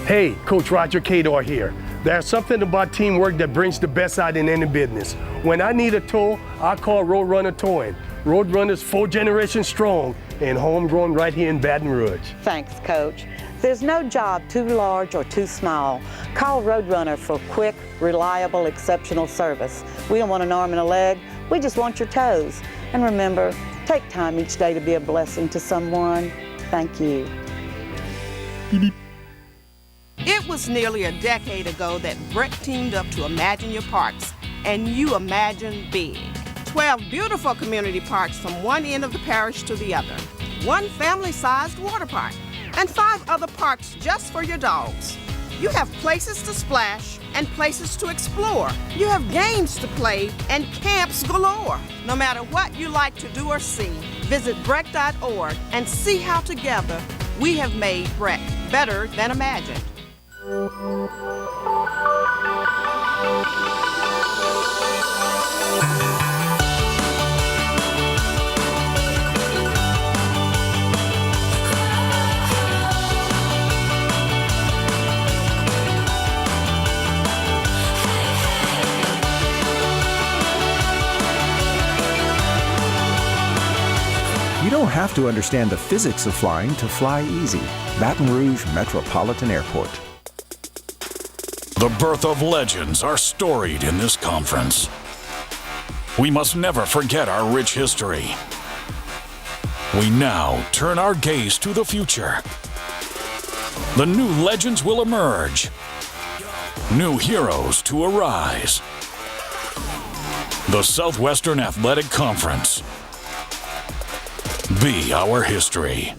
Hey, Coach Roger Cador here. There's something about teamwork that brings the best out in any business. When I need a tow, I call Roadrunner Towing. Roadrunner's 4 generations strong and homegrown right here in Baton Rouge. Thanks, Coach. There's no job too large or too small. Call Roadrunner for quick, reliable, exceptional service. We don't want an arm and a leg, we just want your toes. And remember, take time each day to be a blessing to someone. Thank you. It was nearly a decade ago that Brett teamed up to Imagine Your Parks, and you imagined big. 12 beautiful community parks from one end of the parish to the other, one family-sized water park, and 5 other parks just for your dogs. You have places to splash and places to explore. You have games to play and camps galore. No matter what you like to do or see, visit Breck.org and see how together we have made Breck better than imagined. You don't have to understand the physics of flying to fly easy. Baton Rouge Metropolitan Airport. The birth of legends are storied in this conference. We must never forget our rich history. We now turn our gaze to the future. The new legends will emerge. New heroes to arise. The Southwestern Athletic Conference. Be our history.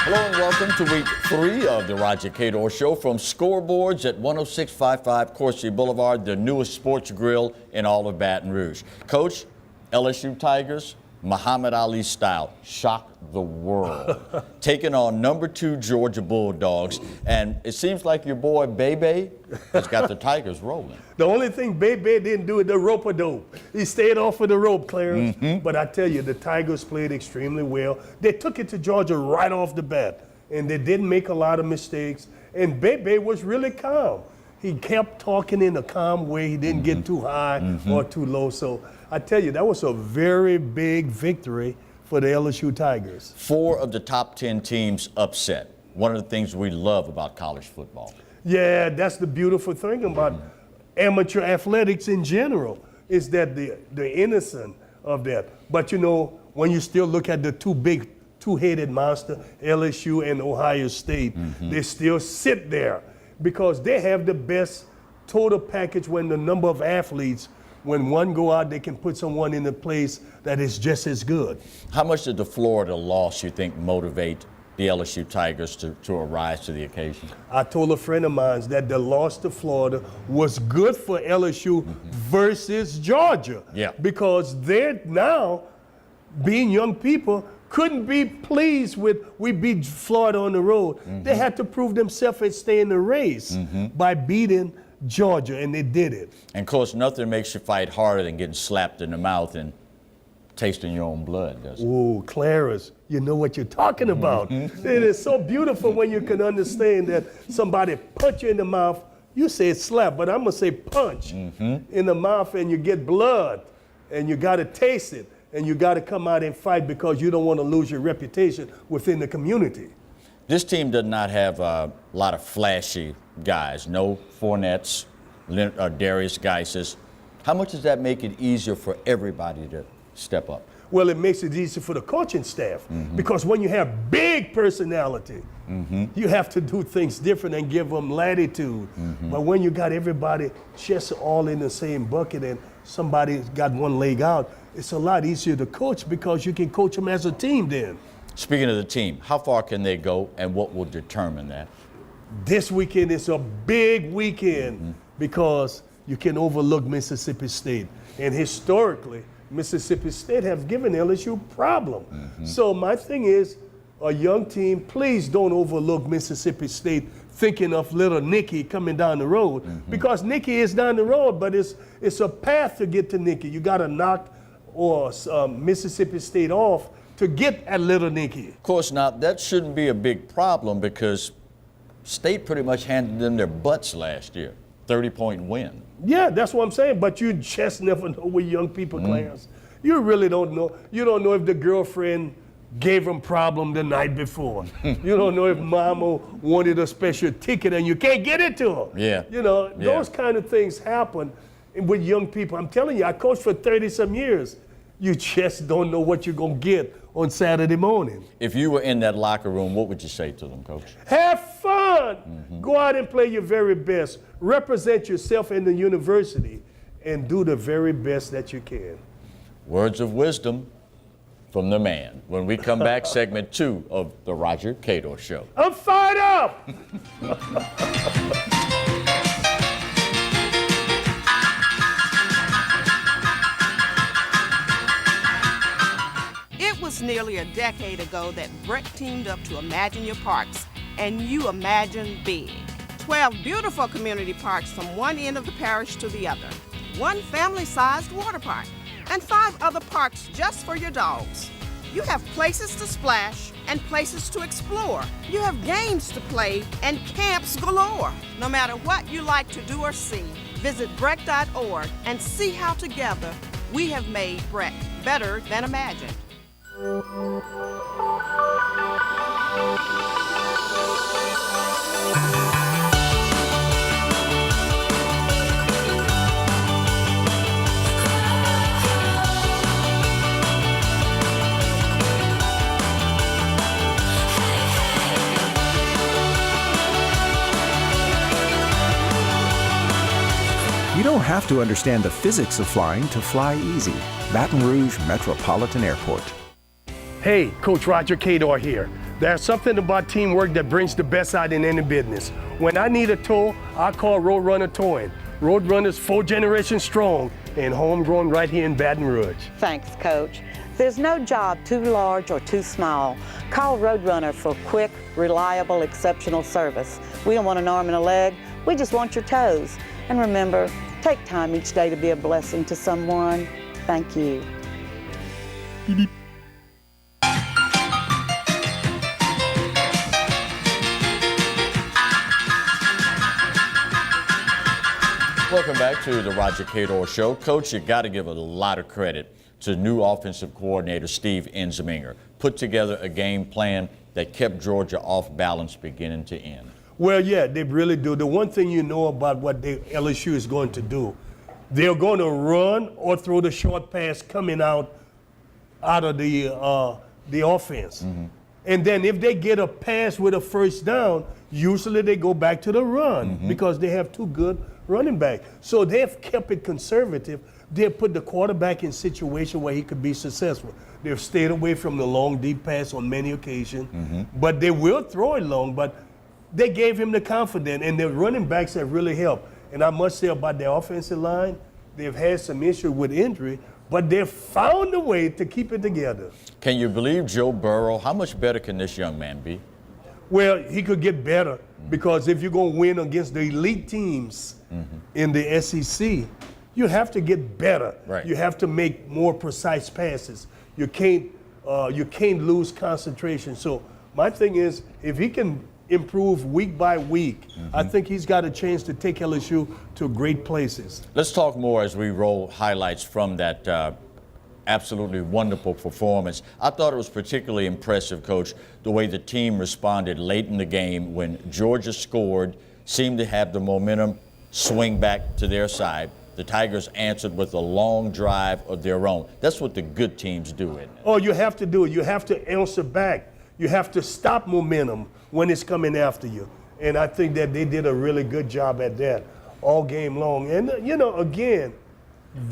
Hello and welcome to week 3 of the Roger Cador Show from Scoreboards at 10655 Coursey Boulevard, the newest sports grill in all of Baton Rouge. Coach, LSU Tigers, Muhammad Ali style, shock the world. Taking on number 2 Georgia Bulldogs, and it seems like your boy Bebe has got the Tigers rolling. The only thing Bebe didn't do is the rope-a-dope. He stayed off of the rope, Clarence. But I tell you, the Tigers played extremely well. They took it to Georgia right off the bat, and they didn't make a lot of mistakes. And Bebe was really calm. He kept talking in a calm way. He didn't get too high or too low. So I tell you, that was a very big victory for the LSU Tigers. 4 of the top 10 teams upset. One of the things we love about college football. Yeah, that's the beautiful thing about amateur athletics in general, is that the innocence of that. But you know, when you still look at the two-headed monster, LSU and Ohio State, they still sit there because they have the best total package when the number of athletes, when one go out, they can put someone in a place that is just as good. How much did the Florida loss, you think, motivate the LSU Tigers to arise to the occasion? I told a friend of mine that the loss to Florida was good for LSU versus Georgia. Yeah. Because they're now, being young people, couldn't be pleased with we beat Florida on the road. They had to prove themselves and stay in the race by beating Georgia, and they did it. And of course, nothing makes you fight harder than getting slapped in the mouth and tasting your own blood, does it? Ooh, Clarence, you know what you're talking about. It is so beautiful when you can understand that somebody punch you in the mouth. You say slap, but I'm going to say punch in the mouth, and you get blood, and you got to taste it, and you got to come out and fight because you don't want to lose your reputation within the community. This team does not have a lot of flashy guys. No Fournettes, Darius Geises. How much does that make it easier for everybody to step up? Well, it makes it easier for the coaching staff because when you have big personality, you have to do things different and give them latitude. But when you got everybody just all in the same bucket and somebody's got one leg out, it's a lot easier to coach because you can coach them as a team then. Speaking of the team, how far can they go and what will determine that? This weekend is a big weekend because you can overlook Mississippi State. And historically, Mississippi State have given LSU problem. So my thing is, a young team, please don't overlook Mississippi State thinking of little Nicky coming down the road, because Nicky is down the road, but it's a path to get to Nicky. You got to knock Mississippi State off to get at little Nicky. Of course, now that shouldn't be a big problem because State pretty much handed them their butts last year. 30-point win. Yeah, that's what I'm saying. But you just never know with young people, Clarence. You really don't know. You don't know if the girlfriend gave them problem the night before. You don't know if mama wanted a special ticket and you can't get it to her. Yeah. You know, those kind of things happen with young people. I'm telling you, I coached for 30-some years. You just don't know what you're going to get on Saturday morning. If you were in that locker room, what would you say to them, Coach? Have fun. Go out and play your very best. Represent yourself in the university and do the very best that you can. Words of wisdom from the man. When we come back, segment 2 of the Roger Cador Show. I'm fired up. It was nearly a decade ago that Brett teamed up to Imagine Your Parks, and you imagine big. 12 beautiful community parks from one end of the parish to the other, one family-sized water park, and 5 other parks just for your dogs. You have places to splash and places to explore. You have games to play and camps galore. No matter what you like to do or see, visit Breck.org and see how together we have made Breck better than imagined. You don't have to understand the physics of flying to fly easy. Baton Rouge Metropolitan Airport. Hey, Coach Roger Cador here. There's something about teamwork that brings the best out in any business. When I need a tow, I call Roadrunner Towing. Roadrunner's 4 generations strong and homegrown right here in Baton Rouge. Thanks, Coach. There's no job too large or too small. Call Roadrunner for quick, reliable, exceptional service. We don't want an arm and a leg, we just want your toes. And remember, take time each day to be a blessing to someone. Thank you. Welcome back to the Roger Cador Show. Coach, you got to give a lot of credit to new offensive coordinator Steve Ensminger. Put together a game plan that kept Georgia off balance beginning to end. Well, yeah, they really do. The one thing you know about what LSU is going to do, they're going to run or throw the short pass coming out of the offense. And then if they get a pass with a first down, usually they go back to the run because they have 2 good running backs. So they've kept it conservative. They've put the quarterback in a situation where he could be successful. They've stayed away from the long, deep pass on many occasions. But they will throw it long, but they gave him the confidence, and their running backs have really helped. And I must say about their offensive line, they've had some issue with injury, but they've found a way to keep it together. Can you believe Joe Burrow? How much better can this young man be? Well, he could get better because if you're going to win against the elite teams in the SEC, you have to get better. Right. You have to make more precise passes. You can't lose concentration. So my thing is, if he can improve week by week, I think he's got a chance to take LSU to great places. Let's talk more as we roll highlights from that absolutely wonderful performance. I thought it was particularly impressive, Coach, the way the team responded late in the game when Georgia scored, seemed to have the momentum swing back to their side. The Tigers answered with a long drive of their own. That's what the good teams do, isn't it? Oh, you have to do it. You have to answer back. You have to stop momentum when it's coming after you. And I think that they did a really good job at that all game long. And, you know, again,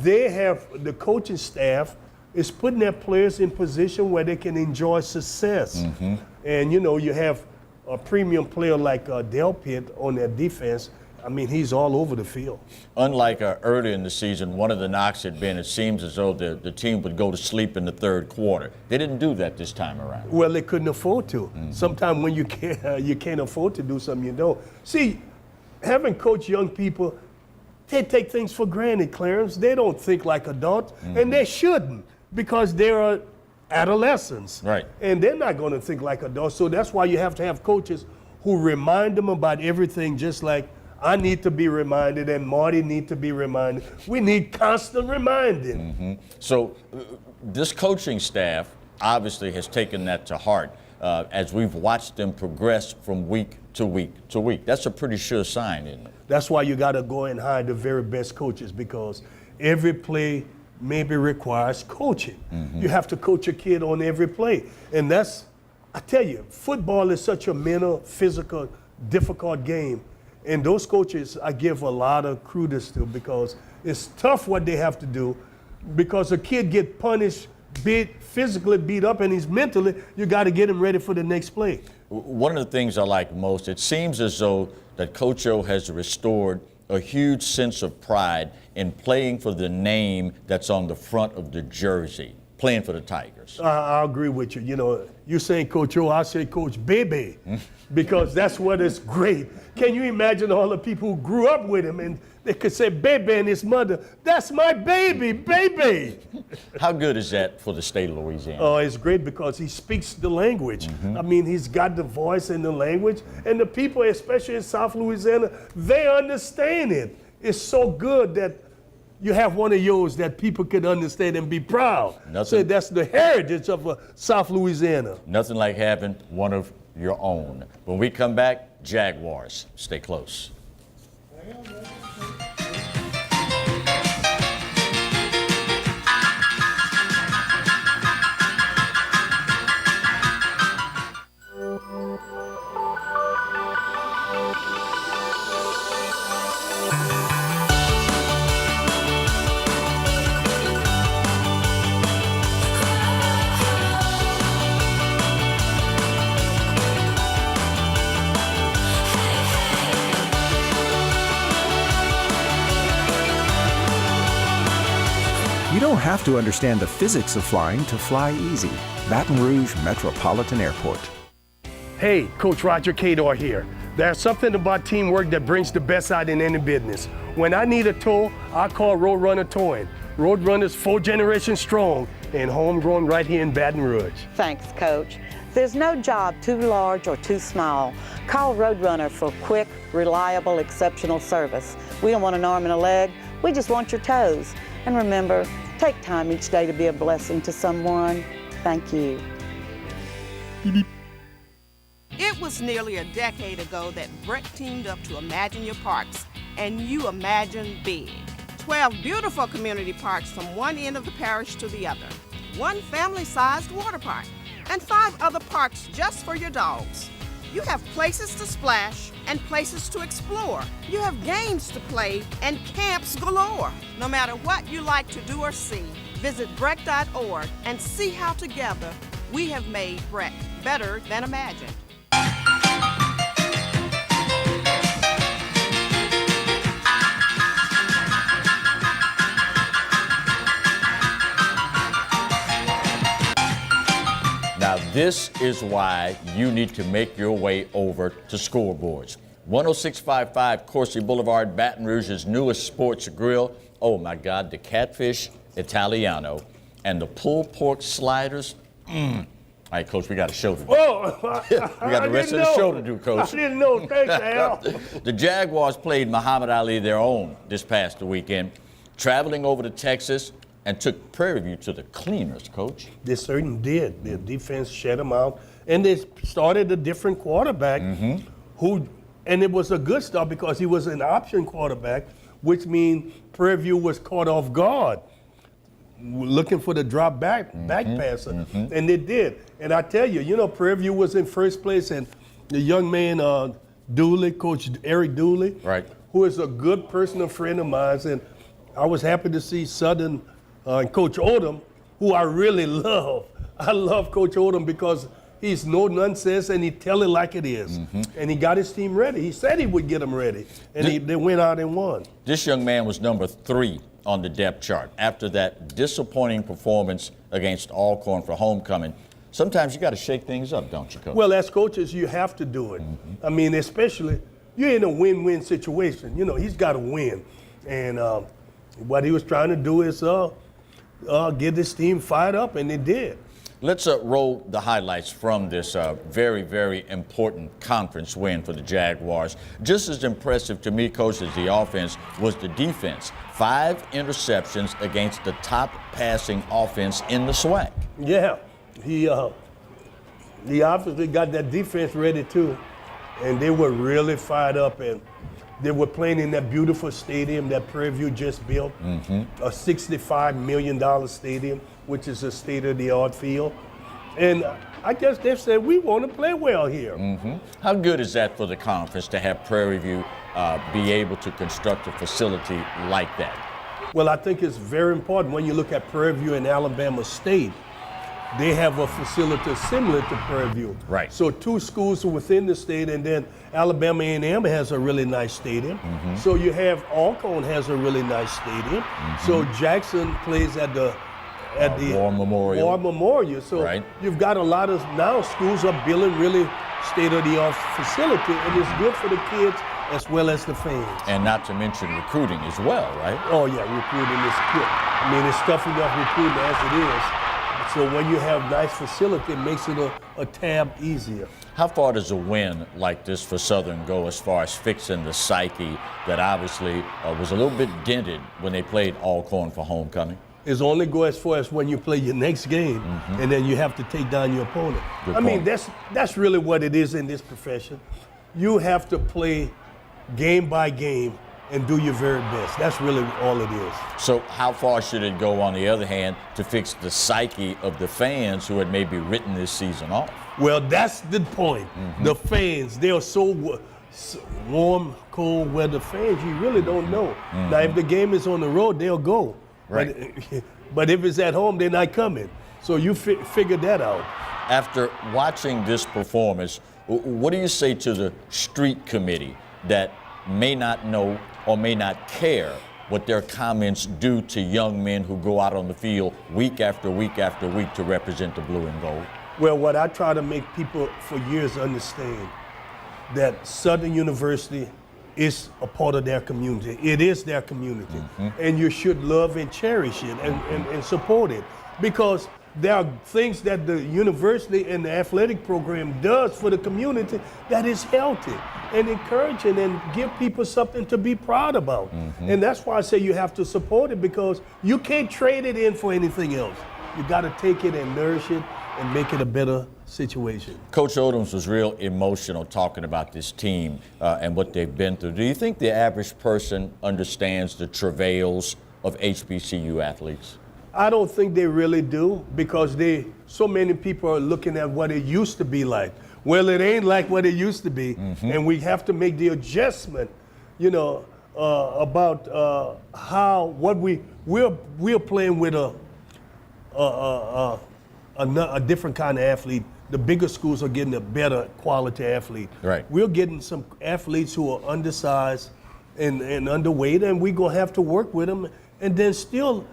the coaching staff is putting their players in position where they can enjoy success. And, you know, you have a premium player like Del Pitt on their defense. I mean, he's all over the field. Unlike earlier in the season, one of the knocks had been it seems as though the team would go to sleep in the third quarter. They didn't do that this time around. Well, they couldn't afford to. Sometimes when you can't afford to do something, you don't. See, having coached young people, they take things for granted, Clarence. They don't think like adults, and they shouldn't because they're adolescents. Right. And they're not going to think like adults. So that's why you have to have coaches who remind them about everything, just like I need to be reminded and Marty need to be reminded. We need constant reminding. So this coaching staff obviously has taken that to heart as we've watched them progress from week to week to week. That's a pretty sure sign, isn't it? That's why you got to go and hire the very best coaches, because every play maybe requires coaching. You have to coach a kid on every play. And that's, I tell you, football is such a mental, physical, difficult game. And those coaches, I give a lot of kudos to, because it's tough what they have to do, because a kid get punished, physically beat up, and he's mentally, you got to get him ready for the next play. One of the things I like most, it seems as though that Coach O has restored a huge sense of pride in playing for the name that's on the front of the jersey, playing for the Tigers. I agree with you. You know, you saying Coach O, I say Coach Bebe, because that's what is great. Can you imagine all the people who grew up with him and they could say Bebe and his mother, that's my baby, baby. How good is that for the state of Louisiana? Oh, it's great because he speaks the language. I mean, he's got the voice and the language, and the people, especially in South Louisiana, they understand it. It's so good that you have one of yours that people can understand and be proud. So that's the heritage of South Louisiana. Nothing like having one of your own. When we come back, Jaguars. Stay close. You don't have to understand the physics of flying to fly easy. Baton Rouge Metropolitan Airport. Hey, Coach Roger Cador here. There's something about teamwork that brings the best out in any business. When I need a tow, I call Roadrunner Towing. Roadrunner's 4 generations strong and homegrown right here in Baton Rouge. Thanks, Coach. There's no job too large or too small. Call Roadrunner for quick, reliable, exceptional service. We don't want an arm and a leg, we just want your toes. And remember, take time each day to be a blessing to someone. Thank you. It was nearly a decade ago that Brett teamed up to Imagine Your Parks, and you imagine big. 12 beautiful community parks from one end of the parish to the other, 1 family-sized water park, and 5 other parks just for your dogs. You have places to splash and places to explore. You have games to play and camps galore. No matter what you like to do or see, visit Breck.org and see how together we have made Breck better than imagined. Now, this is why you need to make your way over to Scoreboards. 10655 Coursey Boulevard, Baton Rouge's newest sports grill. Oh my God, the catfish Italiano and the pulled pork sliders. All right, Coach, we got a show to do. Oh, We got the rest of the show to do, Coach. I didn't know. Thanks, Al. The Jaguars played Muhammad Ali their own this past weekend, traveling over to Texas and took Prairie View to the cleaners, Coach. They certainly did. Their defense shut them out. And they started a different quarterback and it was a good start because he was an option quarterback, which means Prairie View was caught off guard, looking for the drop back passer. And they did. And I tell you, you know, Prairie View was in first place, and the young man, Dooley, Coach Eric Dooley, Right. who is a good personal friend of mine. And I was happy to see Southern and Coach Odom, who I really love. I love Coach Odom because He's no nonsense, and he tell it like it is. And he got his team ready. He said he would get them ready, and they went out and won. This young man was number 3 on the depth chart after that disappointing performance against Alcorn for homecoming. Sometimes you got to shake things up, don't you, Coach? Well, as coaches, you have to do it. I mean, especially you're in a win-win situation. You know, he's got to win, and what he was trying to do is get this team fired up, and they did. Let's roll the highlights from this very, very important conference win for the Jaguars. Just as impressive to me, Coach, as the offense was the defense. 5 interceptions against the top passing offense in the SWAC. Yeah, he obviously got that defense ready too, and they were really fired up, and they were playing in that beautiful stadium that Prairie View just built, a $65 million stadium, which is a state-of-the-art field. And I guess they said, we want to play well here. How good is that for the conference to have Prairie View be able to construct a facility like that? Well, I think it's very important when you look at Prairie View and Alabama State. They have a facility similar to Prairie View. Right. So 2 schools are within the state, and then Alabama A&M has a really nice stadium. So you have Alcorn has a really nice stadium. So Jackson plays at the War Memorial. War Memorial. So Right. you've got a lot of now schools are building really state-of-the-art facility, and it's good for the kids as well as the fans. And not to mention recruiting as well, right? Oh yeah, recruiting is good. I mean, it's tough enough recruiting as it is. So when you have nice facility, it makes it a tab easier. How far does a win like this for Southern go as far as fixing the psyche that obviously was a little bit dented when they played Alcorn for homecoming? It's only go as far as when you play your next game, and then you have to take down your opponent. Good I mean, point. that's really what it is in this profession. You have to play game by game and do your very best. That's really all it is. So how far should it go, on the other hand, to fix the psyche of the fans who had maybe written this season off? Well, that's the point. The fans, they are so warm, cold weather fans, you really don't know. Now, if the game is on the road, they'll go. Right. But if it's at home, they're not coming. So you figure that out. After watching this performance, what do you say to the street committee that may not know or may not care what their comments do to young men who go out on the field week after week after week to represent the blue and gold? Well, what I try to make people for years understand, that Southern University is a part of their community. It is their community. And you should love and cherish it and support it. Because there are things that the university and the athletic program does for the community that is healthy and encouraging and give people something to be proud about. And that's why I say you have to support it, because you can't trade it in for anything else. You got to take it and nourish it and make it a better situation. Coach Odoms was real emotional talking about this team and what they've been through. Do you think the average person understands the travails of HBCU athletes? I don't think they really do, because so many people are looking at what it used to be like. Well, it ain't like what it used to be, and we have to make the adjustment, about what we're playing with a different kind of athlete. The bigger schools are getting a better quality athlete. Right. We're getting some athletes who are undersized and underweight, and we're gonna have to work with them, and then still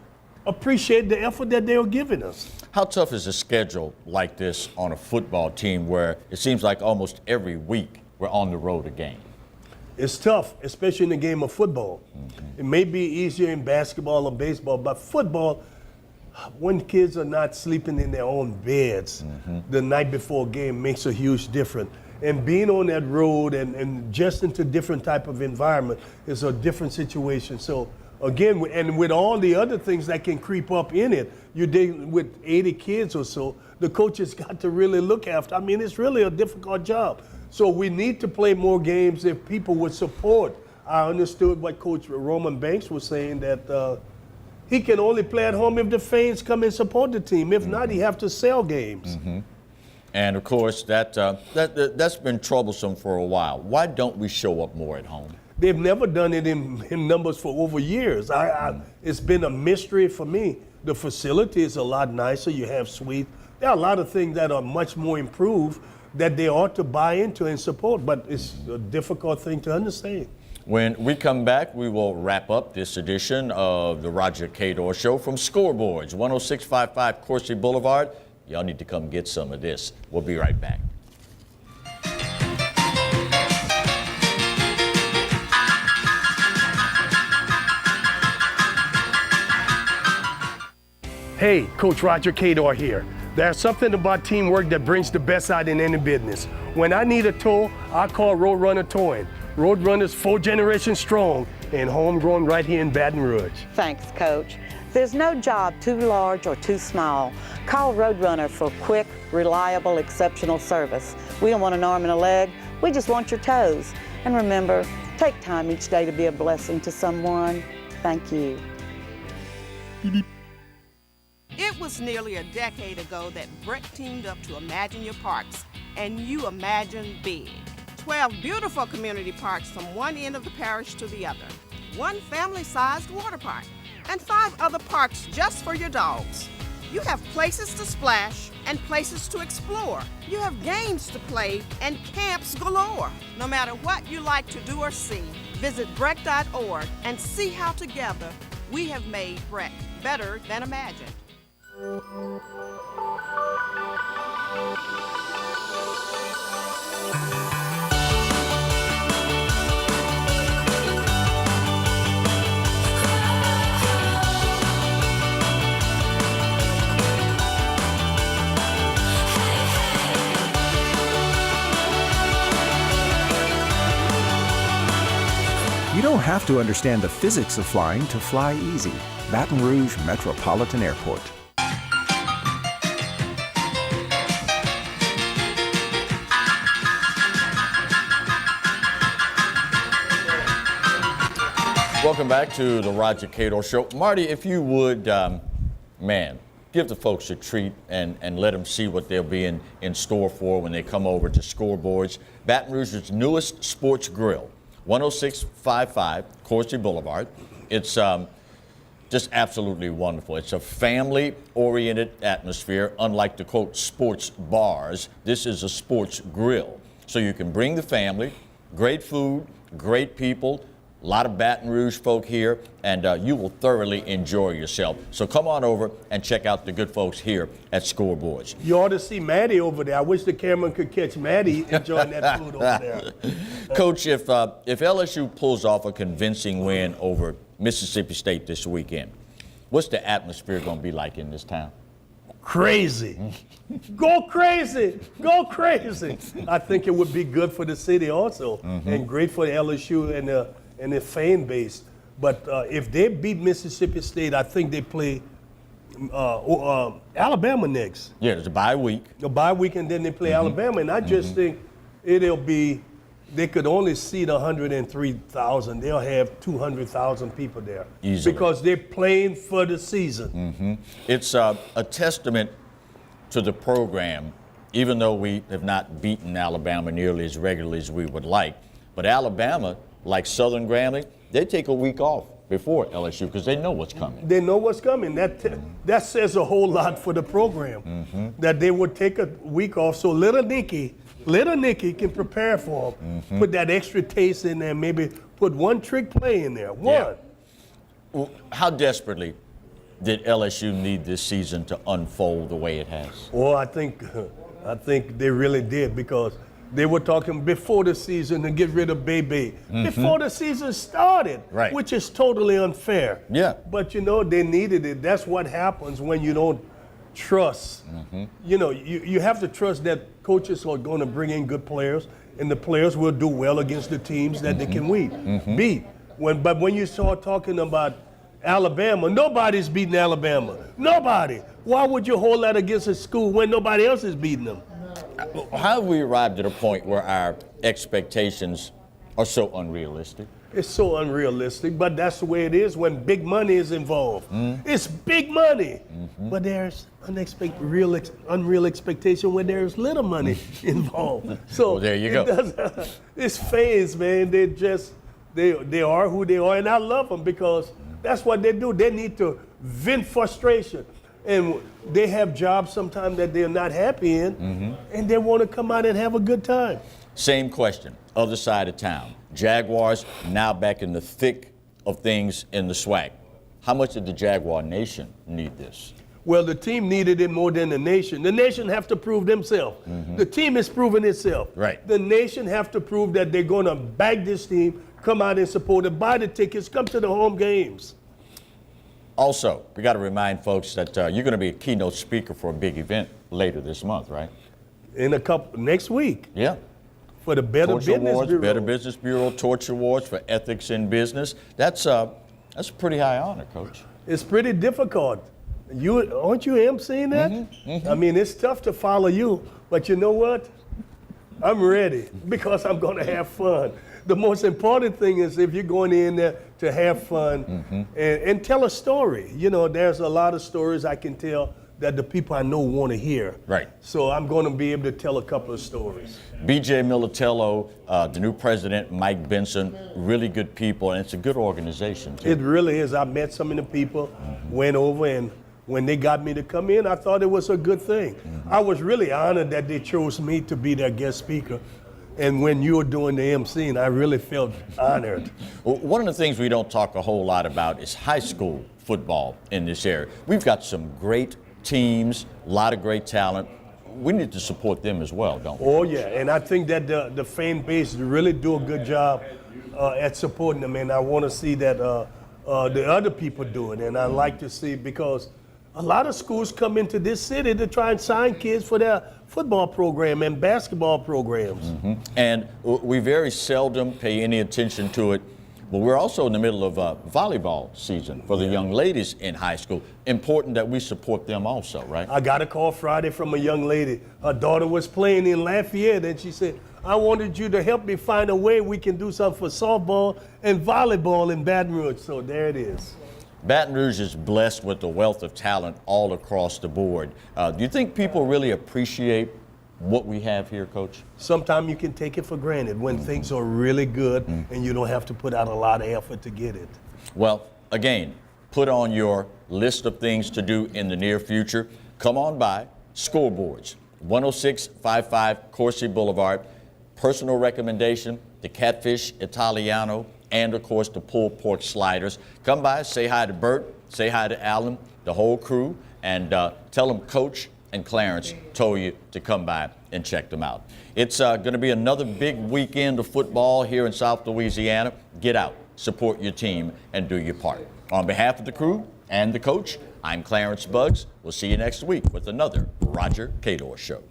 appreciate the effort that they are giving us. How tough is a schedule like this on a football team where it seems like almost every week we're on the road again? It's tough, especially in the game of football. It may be easier in basketball or baseball, but football, when kids are not sleeping in their own beds the night before a game, makes a huge difference. And being on that road and just into different type of environment is a different situation. So again, and with all the other things that can creep up in it, you're dealing with 80 kids or so, the coaches got to really look after. I mean, it's really a difficult job. So we need to play more games if people would support. I understood what Coach Roman Banks was saying, that he can only play at home if the fans come and support the team. If not, he have to sell games. And of course, that's been troublesome for a while. Why don't we show up more at home? They've never done it in numbers for over years. It's been a mystery for me. The facility is a lot nicer. You have suites There are a lot of things that are much more improved that they ought to buy into and support, but it's a difficult thing to understand. When we come back, we will wrap up this edition of the Roger Cador Show from Scoreboards, 10655 Coursey Boulevard. Y'all need to come get some of this. We'll be right back. Hey, Coach Roger Cador here. There's something about teamwork that brings the best out in any business. When I need a tow, I call Roadrunner Towing. Roadrunner's 4 generations strong and homegrown right here in Baton Rouge. Thanks, Coach. There's no job too large or too small. Call Roadrunner for quick, reliable, exceptional service. We don't want an arm and a leg, we just want your toes. And remember, take time each day to be a blessing to someone. Thank you. It was nearly a decade ago that Brett teamed up to Imagine Your Parks, and you imagine big. 12 beautiful community parks from one end of the parish to the other, 1 family-sized water park, and 5 other parks just for your dogs. You have places to splash and places to explore. You have games to play and camps galore. No matter what you like to do or see, visit Breck.org and see how together we have made Breck better than imagined. You don't have to understand the physics of flying to fly easy. Baton Rouge Metropolitan Airport. Welcome back to the Roger Cador Show. Marty, if you would, give the folks a treat and let them see what they'll be in store for when they come over to Scoreboards, Baton Rouge's newest sports grill, 10655 Coursey Boulevard. It's just absolutely wonderful. It's a family-oriented atmosphere, unlike the, quote, sports bars. This is a sports grill. So you can bring the family, great food, great people, a lot of Baton Rouge folk here, and you will thoroughly enjoy yourself. So come on over and check out the good folks here at Scoreboards. You ought to see Maddie over there. I wish the camera could catch Maddie enjoying that food over there. Coach, if LSU pulls off a convincing win over Mississippi State this weekend, what's the atmosphere going to be like in this town? Crazy. Go crazy. Go crazy. I think it would be good for the city also, and great for the LSU and the fan base. But if they beat Mississippi State, I think they play Alabama next. Yeah, there's a bye week. A bye week, and then they play Alabama. And I just think they could only seat 103,000. They'll have 200,000 people there. Easily. Because they're playing for the season. It's a testament to the program, even though we have not beaten Alabama nearly as regularly as we would like. But Alabama, like Southern Grambling, they take a week off before LSU because they know what's coming. They know what's coming. That says a whole lot for the program, that they would take a week off so little Nicky can prepare for them. Put that extra taste in there, maybe put one trick play in there. One. Yeah. Well, how desperately did LSU need this season to unfold the way it has? Well, I think they really did, because they were talking before the season to get rid of Bebe. Before the season started, Right. which is totally unfair. Yeah. But, they needed it. That's what happens when you don't trust. You have to trust that coaches are going to bring in good players, and the players will do well against the teams that they can beat. But when you start talking about Alabama, nobody's beating Alabama. Nobody. Why would you hold that against a school when nobody else is beating them? How have we arrived at a point where our expectations are so unrealistic? It's so unrealistic, but that's the way it is when big money is involved. It's big money, but there's unreal expectation when there's little money involved. So well, there you go. It's fans, man. They are who they are, and I love them because that's what they do. They need to vent frustration. and they have jobs sometimes that they're not happy in, and they want to come out and have a good time. Same question, other side of town. Jaguars now back in the thick of things in the SWAC. How much did the Jaguar Nation need this? Well, the team needed it more than the nation. The nation have to prove themselves. The team is proving itself. Right. The nation have to prove that they're going to back this team, come out and support it, buy the tickets, come to the home games. Also, we got to remind folks that you're going to be a keynote speaker for a big event later this month, right? Next week. Yeah. For the Better Torch Business Awards, Bureau. Better Business Bureau, Torch Awards for Ethics in Business. That's a pretty high honor, Coach. It's pretty difficult. Aren't you emceeing that? I mean, it's tough to follow you, but you know what? I'm ready because I'm going to have fun. The most important thing is if you're going in there to have fun and tell a story. You know, there's a lot of stories I can tell that the people I know want to hear. Right. So I'm going to be able to tell a couple of stories. BJ Militello, the new president, Mike Benson, really good people, and it's a good organization, too. It really is. I met some of the people, went over, and when they got me to come in, I thought it was a good thing. I was really honored that they chose me to be their guest speaker. And when you were doing the emceeing, I really felt honored. Well, one of the things we don't talk a whole lot about is high school football in this area. We've got some great teams, a lot of great talent. We need to support them as well, don't we? Oh, yeah. And I think that the fan base really do a good job at supporting them. And I want to see that the other people do it. And I like to see, because a lot of schools come into this city to try and sign kids for their football program and basketball programs. And we very seldom pay any attention to it, but we're also in the middle of volleyball season for the young ladies in high school. Important that we support them also, right? I got a call Friday from a young lady. Her daughter was playing in Lafayette, and she said, I wanted you to help me find a way we can do something for softball and volleyball in Baton Rouge. So there it is. Baton Rouge is blessed with a wealth of talent all across the board. Do you think people really appreciate what we have here, Coach? Sometimes you can take it for granted when things are really good and you don't have to put out a lot of effort to get it. Well, again, put on your list of things to do in the near future. Come on by, Scoreboards, 10655 Corsi Boulevard. Personal recommendation, the Catfish Italiano, and of course the pulled pork sliders. Come by, say hi to Bert, say hi to Alan, the whole crew, and tell them Coach and Clarence told you to come by and check them out. It's going to be another big weekend of football here in South Louisiana. Get out, support your team, and do your part. On behalf of the crew and the coach, I'm Clarence Buggs. We'll see you next week with another Roger Cador Show.